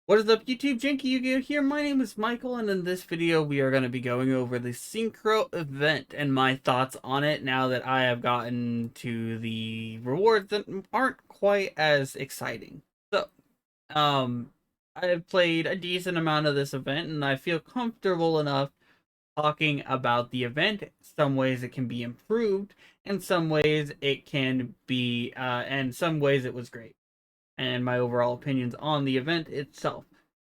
What is up, YouTube? JankyYGO here. My name is Michael, and in this video, we are going to be going over the synchro event and my thoughts on it now that I have gotten to the rewards that aren't quite as exciting. So, um, I have played a decent amount of this event, and I feel comfortable enough talking about the event. Some ways it can be improved, and some ways it can be, and some ways it was great, and my overall opinions on the event itself.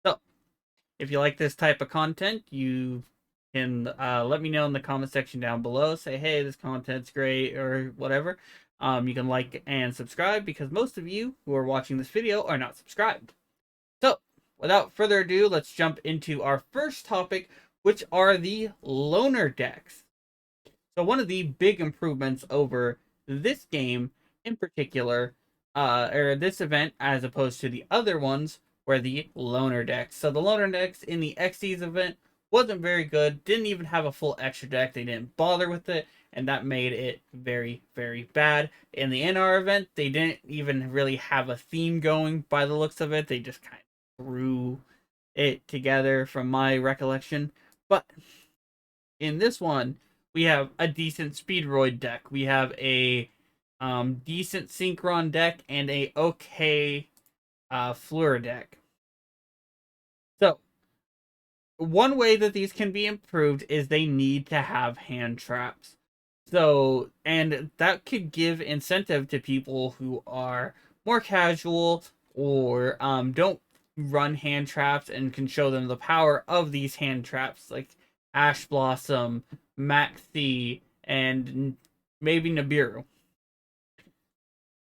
So, if you like this type of content, you can let me know in the comment section down below. Say, hey, this content's great, or whatever. You can like and subscribe because most of you who are watching this video are not subscribed. So, without further ado, let's jump into our first topic, which are the loner decks. So, one of the big improvements over this game in particular, or this event, as opposed to the other ones, were the loner decks. So, the loner decks in the Xyz event wasn't very good, didn't even have a full extra deck, they didn't bother with it, and that made it very, very bad. In the NR event, they didn't even really have a theme going by the looks of it, they just kind of threw it together from my recollection. But in this one, we have a decent Speedroid deck. We have a decent Synchron deck and a okay Fleur deck. So, one way that these can be improved is they need to have hand traps. So, and that could give incentive to people who are more casual or don't run hand traps and can show them the power of these hand traps, like Ash Blossom, Maxi, and maybe Nibiru.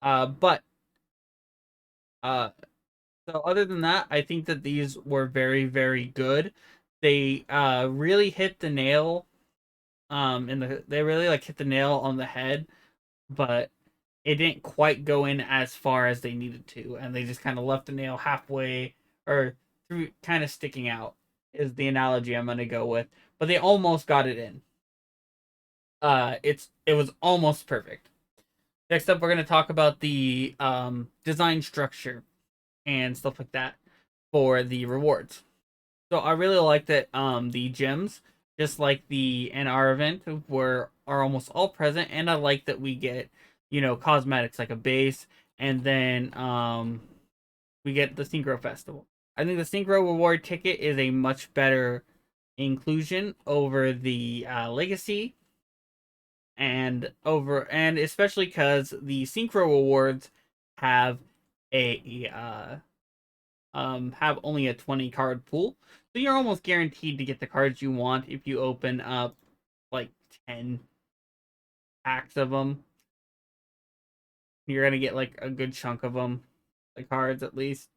But uh, so other than that, I think that these were very, very good. They really hit the nail. They really like hit the nail on the head, but it didn't quite go in as far as they needed to, and they just kind of left the nail halfway or through, kind of sticking out. Is the analogy I'm gonna go with, but they almost got it in. It was almost perfect. Next up, we're gonna talk about the design structure and stuff like that for the rewards. So I really like that the gems, just like the NR event, are almost all present, and I like that we get, cosmetics like a base, and then we get the Synchro Festival. I think the Synchro reward ticket is a much better inclusion over the Legacy, and especially because the Synchro rewards have a have only a 20 card pool. So you're almost guaranteed to get the cards you want if you open up like 10 packs of them. You're going to get like a good chunk of them, the cards at least.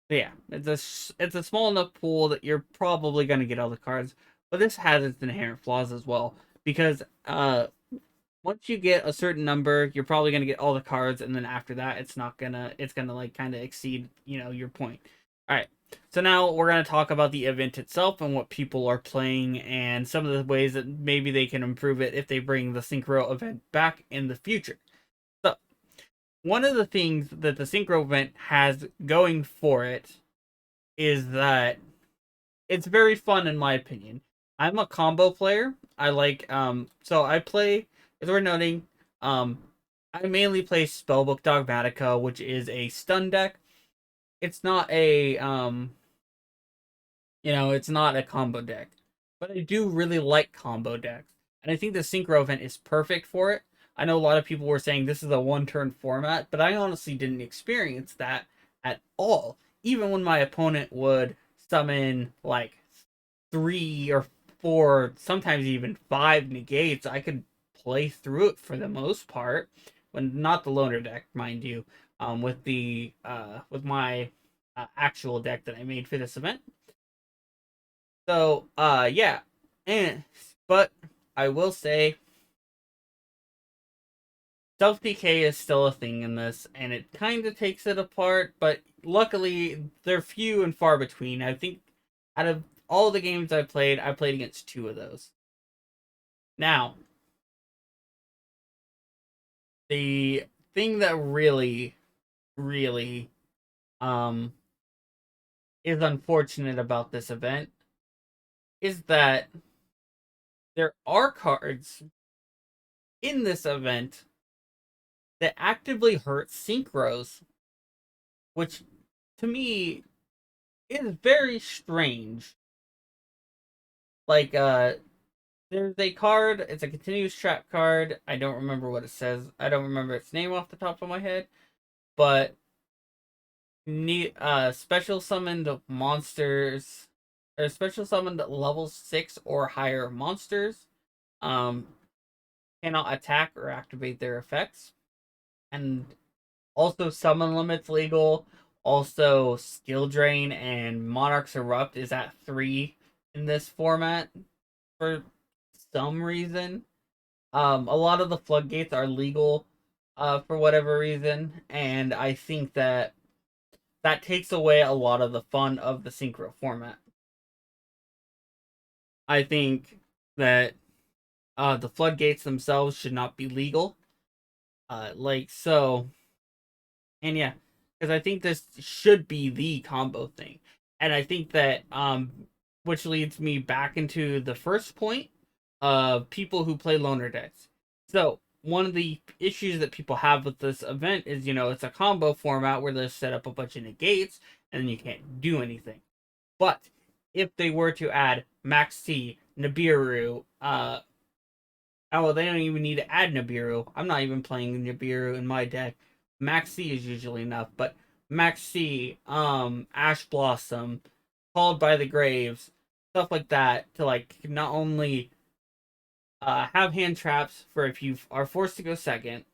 So yeah, it's a small enough pool that you're probably going to get all the cards. But this has its inherent flaws as well because once you get a certain number, you're probably going to get all the cards, and then after that it's gonna like kind of exceed, your point. All right, so now we're going to talk about the event itself and what people are playing and some of the ways that maybe they can improve it if they bring the synchro event back in the future. So one of the things that the synchro event has going for it is that it's very fun, in my opinion. I'm a combo player. I like so I play, as we're noting, um I mainly play Spellbook Dogmatica, which is a stun deck. It's not a it's not a combo deck. But I do really like combo decks. And I think the synchro event is perfect for it. I know a lot of people were saying this is a one-turn format, but I honestly didn't experience that at all. Even when my opponent would summon like 3 or 4, sometimes even 5 negates, I could play through it for the most part. When not the loner deck, mind you, with my actual deck that I made for this event. So, yeah, and but I will say self decay is still a thing in this, and it kind of takes it apart. But luckily, they're few and far between. I think out of all the games I played against 2 of those. Now, the thing that really, really, um, is unfortunate about this event is that there are cards in this event that actively hurt synchros, which to me is very strange. Like, there's a card, it's a continuous trap card. I don't remember what it says. I don't remember its name off the top of my head, but special summoned monsters or special summoned level 6 or higher monsters um cannot attack or activate their effects. And also summon limits legal. Also skill drain and Monarch's Erupt is at 3 in this format for some reason. A lot of the floodgates are legal for whatever reason, and I think that takes away a lot of the fun of the synchro format. I think that the floodgates themselves should not be legal. Like so. And yeah, because I think this should be the combo thing. And I think that which leads me back into the first point of people who play loner decks. So one of the issues that people have with this event is, it's a combo format where they set up a bunch of negates and then you can't do anything. But if they were to add Max T, Nibiru, well, they don't even need to add Nibiru. I'm not even playing Nibiru in my deck. Max C is usually enough, but Max C, Ash Blossom, Called by the Graves, stuff like that, to like not only have hand traps for if you are forced to go second,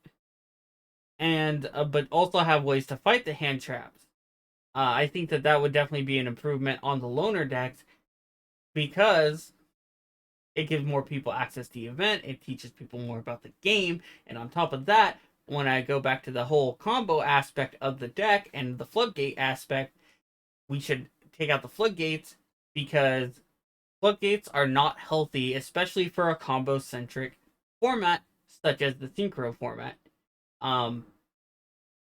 and but also have ways to fight the hand traps. I think that would definitely be an improvement on the loner decks because it gives more people access to the event. It teaches people more about the game, and on top of that, when I go back to the whole combo aspect of the deck and the floodgate aspect, we should take out the floodgates because floodgates are not healthy, especially for a combo centric format such as the synchro format.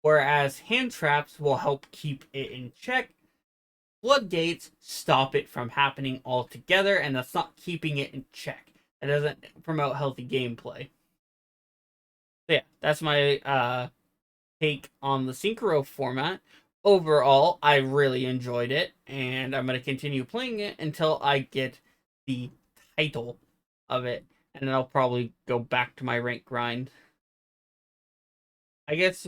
Whereas hand traps will help keep it in check. Floodgates stop it from happening altogether, and that's not keeping it in check. It doesn't promote healthy gameplay. So yeah, that's my take on the synchro format. Overall, I really enjoyed it, and I'm going to continue playing it until I get the title of it, and then I'll probably go back to my rank grind. I guess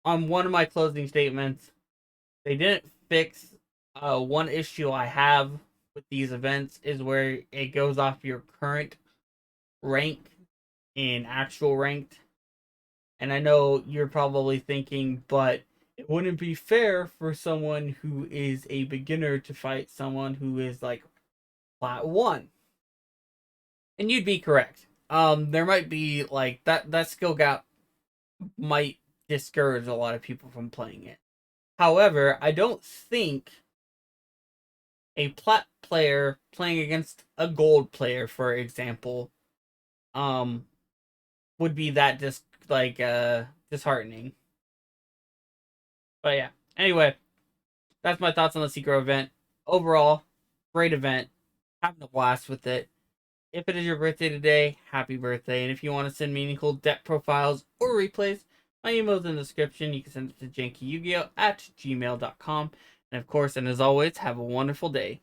on one of my closing statements, they didn't fix one issue I have with these events is where it goes off your current rank in actual ranked. And I know you're probably thinking, but it wouldn't be fair for someone who is a beginner to fight someone who is like plat 1. And you'd be correct. There might be like that skill gap might discourage a lot of people from playing it. However, I don't think a plat player playing against a gold player, for example, um, would be that disheartening. But yeah. Anyway, that's my thoughts on the Secret event. Overall, great event. Having a blast with it. If it is your birthday today, happy birthday. And if you want to send meaningful deck profiles or replays, my email is in the description. You can send it to JankyYGO at gmail.com. And of course, and as always, have a wonderful day.